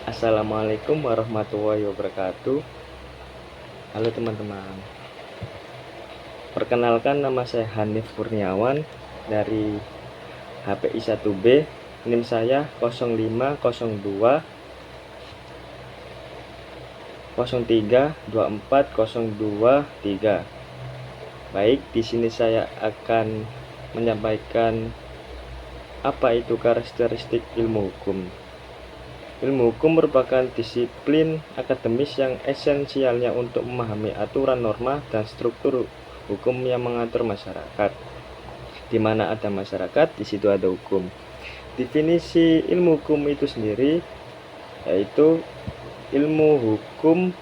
Assalamualaikum warahmatullahi wabarakatuh. Halo teman-teman. Perkenalkan, nama saya Hanif Kurniawan dari HPI 1B. NIM saya 0502 03 24 023. Baik, di sini saya akan menyampaikan apa itu karakteristik ilmu hukum. Ilmu hukum merupakan disiplin akademis yang esensialnya untuk memahami aturan, norma, dan struktur hukum yang mengatur masyarakat. Di mana ada masyarakat, di situ ada hukum. Definisi ilmu hukum itu sendiri yaitu ilmu hukum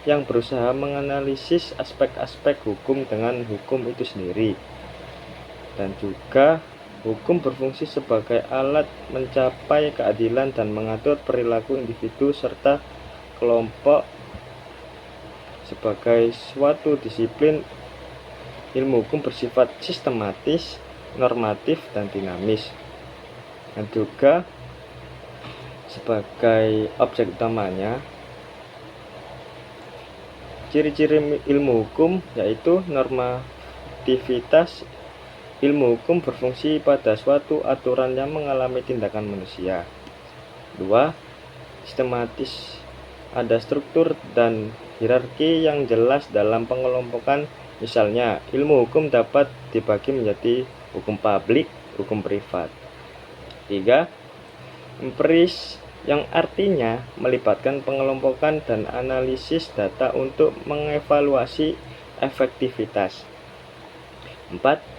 yang berusaha menganalisis aspek-aspek hukum dengan hukum itu sendiri, dan juga hukum berfungsi sebagai alat mencapai keadilan dan mengatur perilaku individu serta kelompok. Sebagai suatu disiplin, ilmu hukum bersifat sistematis, normatif, dan dinamis. Dan juga sebagai objek utamanya, ciri-ciri ilmu hukum yaitu normativitas. Ilmu hukum berfungsi pada suatu aturan yang mengalami tindakan manusia. 2. Sistematis. Ada struktur dan hierarki yang jelas dalam pengelompokan. Misalnya, ilmu hukum dapat dibagi menjadi hukum publik, hukum privat. 3. Empiris, yang artinya melibatkan pengelompokan dan analisis data untuk mengevaluasi efektivitas. 4.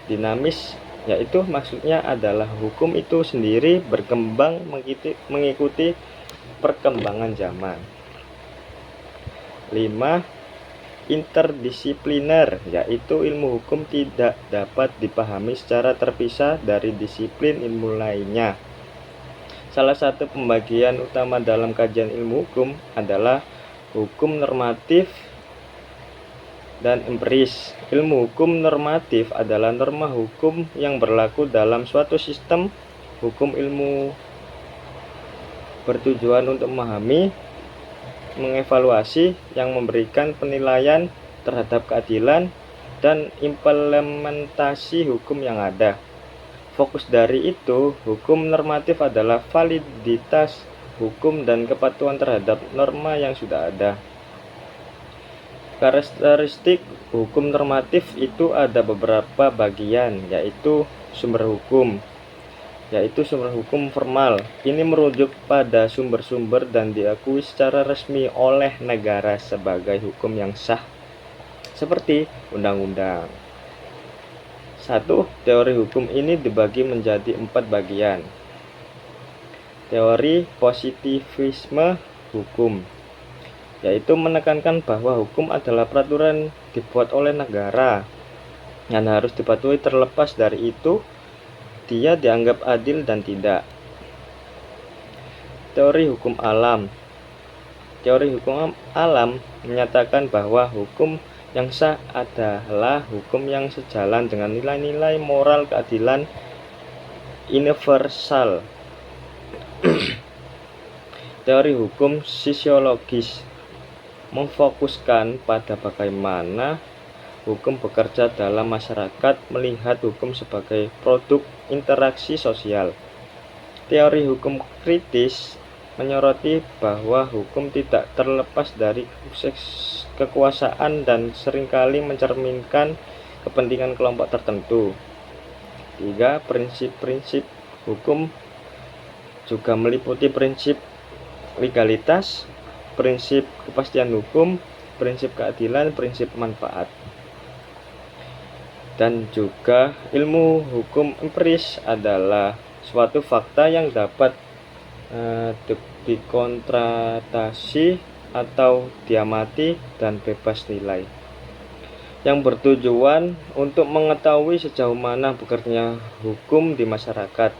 Dinamis, yaitu maksudnya adalah hukum itu sendiri berkembang mengikuti perkembangan zaman. 5. Interdisipliner, yaitu ilmu hukum tidak dapat dipahami secara terpisah dari disiplin ilmu lainnya. Salah satu pembagian utama dalam kajian ilmu hukum adalah hukum normatif dan empiris. Ilmu hukum normatif adalah norma hukum yang berlaku dalam suatu sistem hukum. Ilmu bertujuan untuk memahami, mengevaluasi, yang memberikan penilaian terhadap keadilan dan implementasi hukum yang ada. Fokus dari itu, hukum normatif adalah validitas hukum dan kepatuhan terhadap norma yang sudah ada. Karakteristik hukum normatif itu ada beberapa bagian, yaitu sumber hukum, yaitu sumber hukum formal. Ini merujuk pada sumber-sumber dan diakui secara resmi oleh negara sebagai hukum yang sah, seperti undang-undang. 1. Teori hukum ini dibagi menjadi 4 bagian. Teori positivisme hukum, yaitu menekankan bahwa hukum adalah peraturan dibuat oleh negara yang harus dipatuhi. Terlepas dari itu, dia dianggap adil dan tidak. Teori hukum alam. Teori hukum alam menyatakan bahwa hukum yang sah adalah hukum yang sejalan dengan nilai-nilai moral keadilan universal. Teori hukum sosiologis memfokuskan pada bagaimana hukum bekerja dalam masyarakat, melihat hukum sebagai produk interaksi sosial. Teori hukum kritis menyoroti bahwa hukum tidak terlepas dari kekuasaan dan seringkali mencerminkan kepentingan kelompok tertentu. 3. Prinsip-prinsip hukum juga meliputi prinsip legalitas, prinsip kepastian hukum, prinsip keadilan, prinsip manfaat. Dan juga ilmu hukum empiris adalah suatu fakta yang dapat dikontradiksi atau diamati dan bebas nilai, yang bertujuan untuk mengetahui sejauh mana bekerjanya hukum di masyarakat.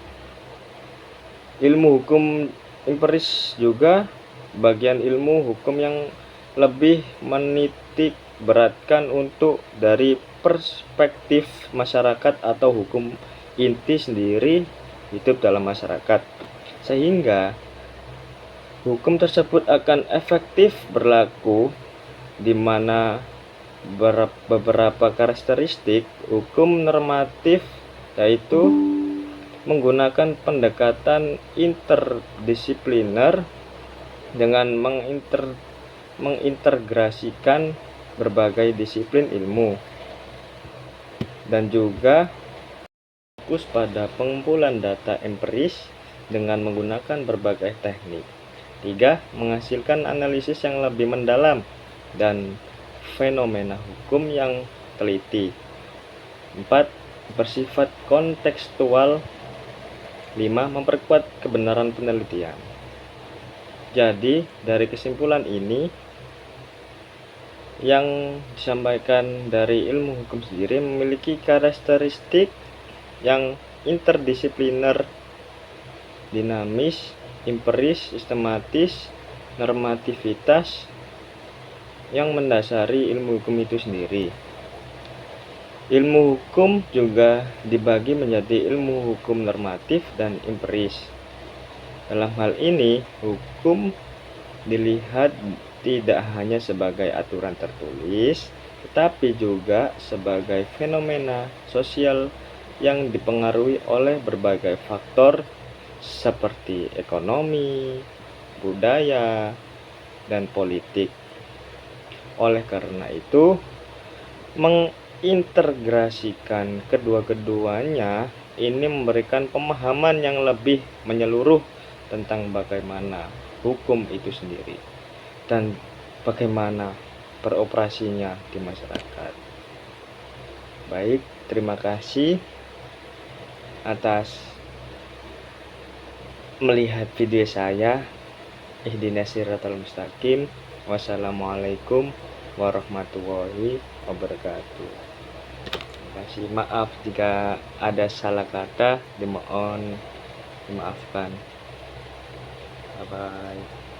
Ilmu hukum empiris juga bagian ilmu hukum yang lebih menitik beratkan untuk dari perspektif masyarakat atau hukum inti sendiri hidup dalam masyarakat, sehingga Hukum tersebut akan efektif berlaku di mana beberapa karakteristik hukum normatif, yaitu menggunakan pendekatan interdisipliner dengan mengintegrasikan berbagai disiplin ilmu, dan juga fokus pada pengumpulan data empiris dengan menggunakan berbagai teknik. 3. Menghasilkan analisis yang lebih mendalam dan fenomena hukum yang teliti. 4. Bersifat kontekstual. 5. Memperkuat kebenaran penelitian. Jadi, dari kesimpulan ini, yang disampaikan dari ilmu hukum sendiri memiliki karakteristik yang interdisipliner, dinamis, empiris, sistematis, normativitas yang mendasari ilmu hukum itu sendiri. Ilmu hukum juga dibagi menjadi ilmu hukum normatif dan empiris. Dalam hal ini, hukum dilihat tidak hanya sebagai aturan tertulis, tetapi juga sebagai fenomena sosial yang dipengaruhi oleh berbagai faktor seperti ekonomi, budaya, dan politik. Oleh karena itu, mengintegrasikan kedua-keduanya ini memberikan pemahaman yang lebih menyeluruh tentang bagaimana hukum itu sendiri dan bagaimana beroperasinya di masyarakat. Baik, terima kasih atas melihat video saya. Ihdinas siratal mustaqim. Wassalamualaikum warahmatullahi wabarakatuh. Terima kasih. Maaf jika ada salah kata, dimohon dimaafkan. Bye bye.